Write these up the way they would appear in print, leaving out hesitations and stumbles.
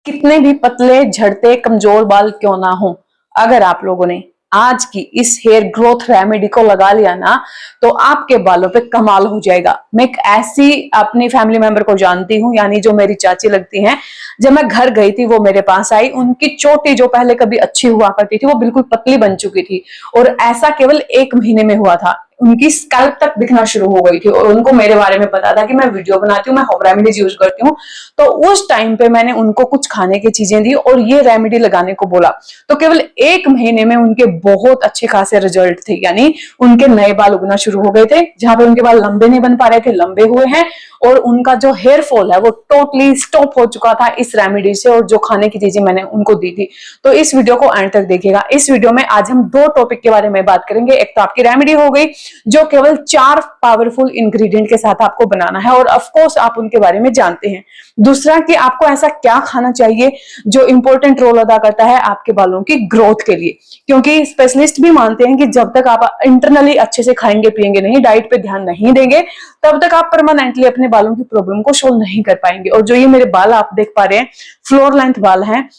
कितने भी पतले झड़ते कमजोर बाल क्यों ना हो, अगर आप लोगों ने आज की इस हेयर ग्रोथ रेमेडी को लगा लिया ना तो आपके बालों पे कमाल हो जाएगा। मैं एक ऐसी अपनी फैमिली मेंबर को जानती हूँ, यानी जो मेरी चाची लगती हैं। जब मैं घर गई थी वो मेरे पास आई, उनकी चोटी जो पहले कभी अच्छी हुआ करती थी वो बिल्कुल पतली बन चुकी थी और ऐसा केवल 1 महीने में हुआ था। उनकी स्कैल्प तक दिखना शुरू हो गई थी और उनको मेरे बारे में पता था कि मैं वीडियो बनाती हूँ, मैं होम रेमेडीज यूज करती हूँ। तो उस टाइम पे मैंने उनको कुछ खाने की चीजें दी और ये रेमेडी लगाने को बोला, तो केवल 1 महीने में उनके बहुत अच्छे खासे रिजल्ट थे। यानी उनके नए बाल उगना शुरू हो गए थे, जहां पे उनके बाल लंबे नहीं बन पा रहे थे लंबे हुए हैं, और उनका जो हेयर फॉल है वो टोटली स्टॉप हो चुका था इस रेमेडी से, और जो खाने की चीजें मैंने उनको दी थी। तो इस वीडियो को एंड तक देखिएगा। इस वीडियो में आज हम 2 टॉपिक के बारे में बात करेंगे। एक तो आपकी रेमेडी हो गई जो केवल 4 पावरफुल इंग्रेडिएंट के साथ आपको बनाना है और ऑफ कोर्स आप उनके बारे में जानते हैं। दूसरा कि आपको ऐसा क्या खाना चाहिए जो इंपॉर्टेंट रोल अदा करता है आपके बालों की ग्रोथ के लिए, क्योंकि स्पेशलिस्ट भी मानते हैं कि जब तक आप इंटरनली अच्छे से खाएंगे पिएंगे नहीं, डाइट पे ध्यान नहीं देंगे, तब तक आप परमानेंटली अपने बालों की प्रॉब्लम को सोल्व नहीं कर पाएंगे। और जो ये मेरे बाल आप देख पा रहे हैं, फ्लोर लेंथ बाल हैं,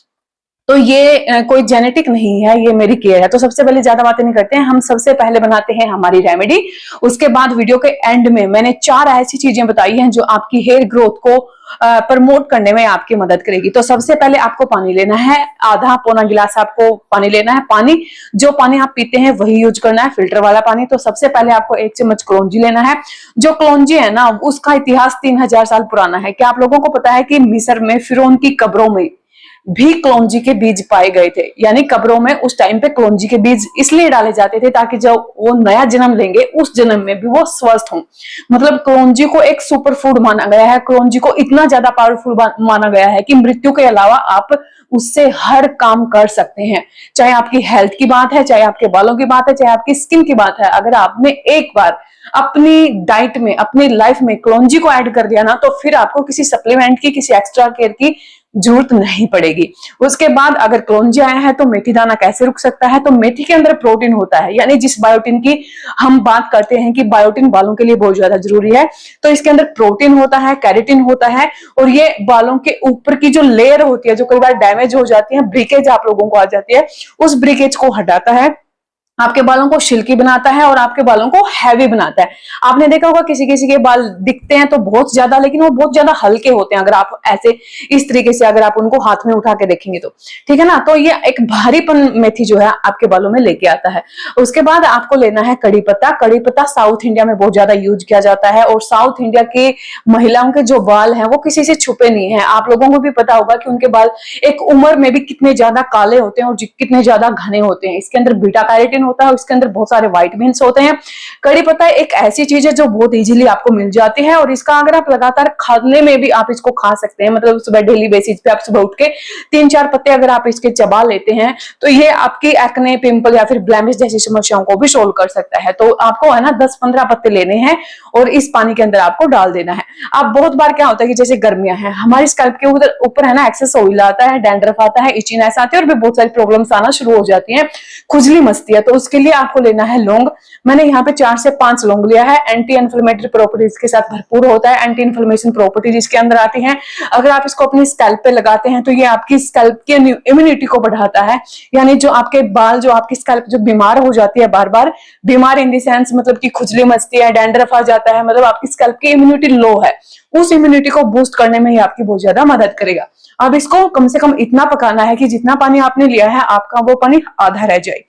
तो ये कोई जेनेटिक नहीं है, ये मेरी केयर है। तो सबसे पहले ज्यादा बातें नहीं करते हैं, हम सबसे पहले बनाते हैं हमारी रेमेडी। उसके बाद वीडियो के एंड में मैंने 4 ऐसी चीजें बताई हैं जो आपकी हेयर ग्रोथ को प्रमोट करने में आपकी मदद करेगी। तो सबसे पहले आपको पानी लेना है, आधा पौना गिलास आपको पानी लेना है। पानी जो पानी आप पीते हैं वही यूज करना है, फिल्टर वाला पानी। तो सबसे पहले आपको 1 चम्मच कलौंजी लेना है। जो कलौंजी है ना, उसका इतिहास 3000 साल पुराना है। क्या आप लोगों को पता है कि मिस्र में फिरौन की कब्रों में भी कलौंजी के बीज पाए गए थे? यानी कब्रों में उस टाइम पे कलौंजी के बीज इसलिए डाले जाते थे ताकि जब वो नया जन्म लेंगे उस जन्म में भी वो स्वस्थ हों। मतलब कलौंजी को एक सुपर फूड माना गया है। कलौंजी को इतना ज्यादा पावरफुल माना गया है कि मृत्यु के अलावा आप उससे हर काम कर सकते हैं। चाहे आपकी हेल्थ की बात है, चाहे आपके बालों की बात है, चाहे आपकी स्किन की बात है। अगर आपने एक बार अपनी डाइट में, अपनी लाइफ में कलौंजी को ऐड कर दिया ना, तो फिर आपको किसी सप्लीमेंट की, किसी एक्स्ट्रा केयर की जरूरत नहीं पड़ेगी। उसके बाद अगर कलौंजी आया है तो मेथी दाना कैसे रुक सकता है? तो मेथी के अंदर प्रोटीन होता है, यानी जिस बायोटिन की हम बात करते हैं कि बायोटिन बालों के लिए बहुत ज्यादा जरूरी है, तो इसके अंदर प्रोटीन होता है, कैरेटिन होता है, और ये बालों के ऊपर की जो लेयर होती है, जो कई बार डैमेज हो जाती है, ब्रिकेज आप लोगों को आ जाती है, उस ब्रिकेज को हटाता है, आपके बालों को सिल्की बनाता है और आपके बालों को हैवी बनाता है। आपने देखा होगा किसी किसी के बाल दिखते हैं तो बहुत ज्यादा, लेकिन वो बहुत ज्यादा हल्के होते हैं अगर आप ऐसे इस तरीके से अगर आप उनको हाथ में उठा के देखेंगे तो, ठीक है ना। तो ये एक भारीपन मेथी जो है आपके बालों में लेके आता है। उसके बाद आपको लेना है कड़ी पत्ता। कड़ी पत्ता साउथ इंडिया में बहुत ज्यादा यूज किया जाता है, और साउथ इंडिया की महिलाओं के जो बाल हैं वो किसी से छुपे नहीं है। आप लोगों को भी पता होगा कि उनके बाल एक उम्र में भी कितने ज्यादा काले होते हैं और कितने ज्यादा घने होते हैं। इसके अंदर बीटा कैरोटीन होता है, इसके अंदर बहुत सारे विटामिन्स होते हैं। कड़ी पत्ता एक ऐसी चीज है जो बहुत इजीली आपको मिल जाती है, और इसका अगर आप लगातार खाने में भी आप इसको खा सकते हैं। मतलब सुबह डेली बेसिस पे आप सुबह उठ के 3-4 पत्ते अगर आप इसके चबा लेते हैं तो ये आपकी एक्ने, पिंपल या फिर ब्लेमिश जैसी समस्याओं को भी सोल्व कर सकता है। तो आपको है ना 10-15 पत्ते लेने हैं और इस पानी के अंदर आपको डाल देना है। अब बहुत बार क्या होता है कि जैसे गर्मियां हैं, हमारी स्कैल्प के ऊपर है ना एक्सेस ऑयल आता है, डैंड्रफ आता है, इचीनेस आती है और भी बहुत सारी प्रॉब्लम्स आना शुरू हो जाती हैं, खुजली मचती है। तो उसके लिए आपको लेना है लौंग। मैंने यहाँ पे 4 से 5 लौंग लिया है। एंटी इन्फ्लेमेटरी प्रॉपर्टीज के साथ भरपूर होता है, एंटी इन्फ्लेमेशन प्रॉपर्टीज इसके अंदर आती हैं। अगर आप इसको अपनी स्कैल्प पे लगाते हैं तो ये आपकी स्कैल्प की इम्यूनिटी को बढ़ाता है। यानी जो आपके बाल, जो आपकी स्कैल्प जो बीमार हो जाती है, बार बार बीमार इन द सेंस मतलब कि खुजली मचती है, डैंड्रफ आ जाता है, मतलब आपकी स्कैल्प की इम्यूनिटी लो है, उस इम्यूनिटी को बूस्ट करने में ही आपकी बहुत ज्यादा मदद करेगा। अब इसको कम से कम इतना पकाना है कि जितना पानी आपने लिया है आपका वो पानी आधा रह जाए।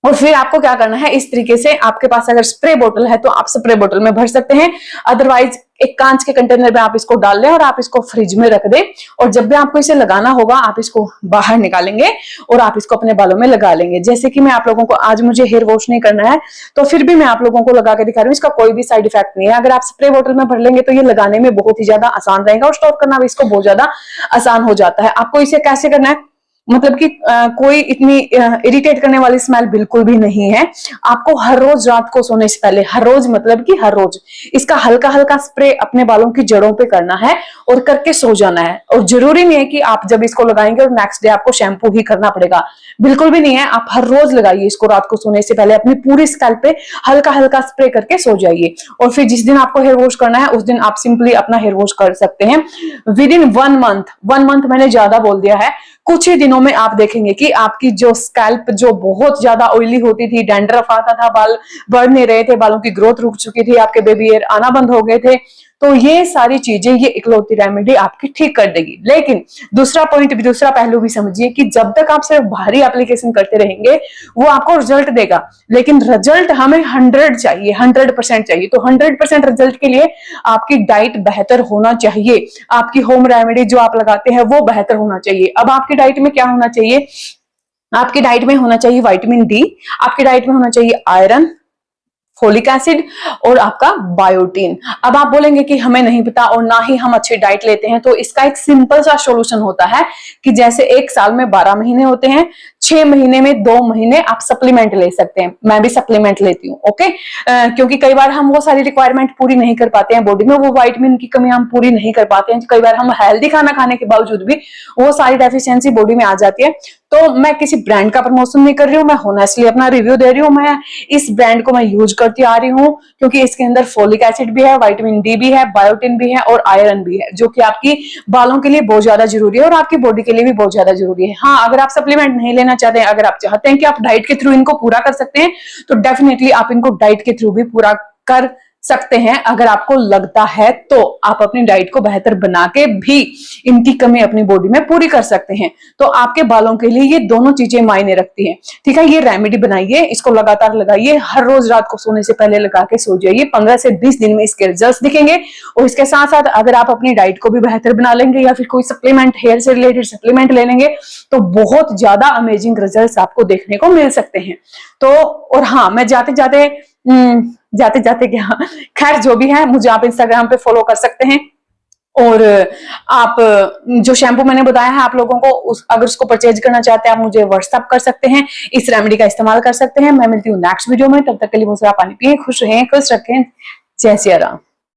और फिर आपको क्या करना है, इस तरीके से आपके पास अगर स्प्रे बोतल है तो आप स्प्रे बोतल में भर सकते हैं, अदरवाइज एक कांच के कंटेनर में आप इसको डाल लें और आप इसको फ्रिज में रख दें। और जब भी आपको इसे लगाना होगा आप इसको बाहर निकालेंगे और आप इसको अपने बालों में लगा लेंगे। जैसे कि मैं आप लोगों को, आज मुझे हेयर वॉश नहीं करना है तो फिर भी मैं आप लोगों को लगा के दिखा रही हूँ, इसका कोई भी साइड इफेक्ट नहीं है। अगर आप स्प्रे बोतल में भर लेंगे तो ये लगाने में बहुत ही ज्यादा आसान रहेगा और स्टोर करना भी इसको बहुत ज्यादा आसान हो जाता है। आपको इसे कैसे करना है, मतलब कि कोई इतनी इरिटेट करने वाली स्मेल बिल्कुल भी नहीं है। आपको हर रोज रात को सोने से पहले, हर रोज मतलब कि हर रोज इसका हल्का हल्का स्प्रे अपने बालों की जड़ों पे करना है और करके सो जाना है। और जरूरी नहीं है कि आप जब इसको लगाएंगे और नेक्स्ट डे आपको शैम्पू ही करना पड़ेगा, बिल्कुल भी नहीं है। आप हर रोज लगाइए इसको, रात को सोने से पहले अपनी पूरी स्कैल्प पे हल्का हल्का स्प्रे करके सो जाइए। और फिर जिस दिन आपको हेयर वॉश करना है उस दिन आप सिंपली अपना हेयर वॉश कर सकते हैं। विद इन 1 मंथ मैंने ज्यादा बोल दिया है, कुछ ही दिनों में आप देखेंगे कि आपकी जो स्कैल्प जो बहुत ज्यादा ऑयली होती थी, डैंड्रफ आता था, बाल बढ़ नहीं रहे थे, बालों की ग्रोथ रुक चुकी थी, आपके बेबी हेयर आना बंद हो गए थे, तो ये सारी चीजें ये इकलौती रेमेडी आपकी ठीक कर देगी। लेकिन दूसरा पॉइंट भी, दूसरा पहलू भी समझिए कि जब तक आप सिर्फ बाहरी एप्लीकेशन करते रहेंगे वो आपको रिजल्ट देगा, लेकिन रिजल्ट हमें 100 चाहिए, 100% चाहिए। तो 100% रिजल्ट के लिए आपकी डाइट बेहतर होना चाहिए, आपकी होम रेमेडी जो आप लगाते हैं वो बेहतर होना चाहिए। अब आपकी डाइट में क्या होना चाहिए? आपकी डाइट में होना चाहिए विटामिन डी, आपकी डाइट में होना चाहिए आयरन, फोलिक एसिड और आपका बायोटीन। अब आप बोलेंगे कि हमें नहीं पता और ना ही हम अच्छी डाइट लेते हैं, तो इसका एक सिंपल सा सॉल्यूशन होता है कि जैसे एक साल में 12 महीने होते हैं, 6 महीने में 2 महीने आप सप्लीमेंट ले सकते हैं। मैं भी सप्लीमेंट लेती हूँ, ओके। क्योंकि कई बार हम वो सारी रिक्वायरमेंट पूरी नहीं कर पाते हैं बॉडी में, वो विटामिन की कमी हम पूरी नहीं कर पाते हैं। कई बार हम हेल्दी खाना खाने के बावजूद भी वो सारी डेफिशिएंसी बॉडी में आ जाती है। तो मैं किसी ब्रांड का प्रमोशन नहीं कर रही हूँ, मैं होनेस्टली अपना रिव्यू दे रही हूँ। मैं इस ब्रांड को मैं यूज करती आ रही हूँ क्योंकि इसके अंदर फोलिक एसिड भी है, विटामिन डी भी है, बायोटिन भी है और आयरन भी है, जो कि आपकी बालों के लिए बहुत ज्यादा जरूरी है और आपकी बॉडी के लिए भी बहुत ज्यादा जरूरी है। हाँ, अगर आप सप्लीमेंट नहीं लेना चाहते हैं, अगर आप चाहते हैं कि आप डाइट के थ्रू इनको पूरा कर सकते हैं, तो डेफिनेटली आप इनको डाइट के थ्रू भी पूरा कर सकते हैं। अगर आपको लगता है तो आप अपनी डाइट को बेहतर बना के भी इनकी कमी अपनी बॉडी में पूरी कर सकते हैं। तो आपके बालों के लिए ये दोनों चीजें मायने रखती हैं, ठीक है। ये रेमेडी बनाइए, इसको लगातार लगाइए, हर रोज रात को सोने से पहले लगा के सो जाइए। 15 से 20 दिन में इसके रिजल्ट दिखेंगे। और इसके साथ साथ अगर आप अपनी डाइट को भी बेहतर बना लेंगे या फिर कोई सप्लीमेंट, हेयर से रिलेटेड सप्लीमेंट ले लेंगे, तो बहुत ज्यादा अमेजिंग रिजल्ट आपको देखने को मिल सकते हैं। तो और हाँ, मैं जाते जाते क्या, खैर जो भी है, मुझे आप इंस्टाग्राम पे फॉलो कर सकते हैं। और आप जो शैम्पू मैंने बताया है आप लोगों को, अगर उसको परचेज करना चाहते हैं आप मुझे व्हाट्सएप कर सकते हैं, इस रेमेडी का इस्तेमाल कर सकते हैं। मैं मिलती हूँ नेक्स्ट वीडियो में, तब तक के लिए बहुत सारा पानी पिए, खुश रहें, खुश रखें। जय सिया राम।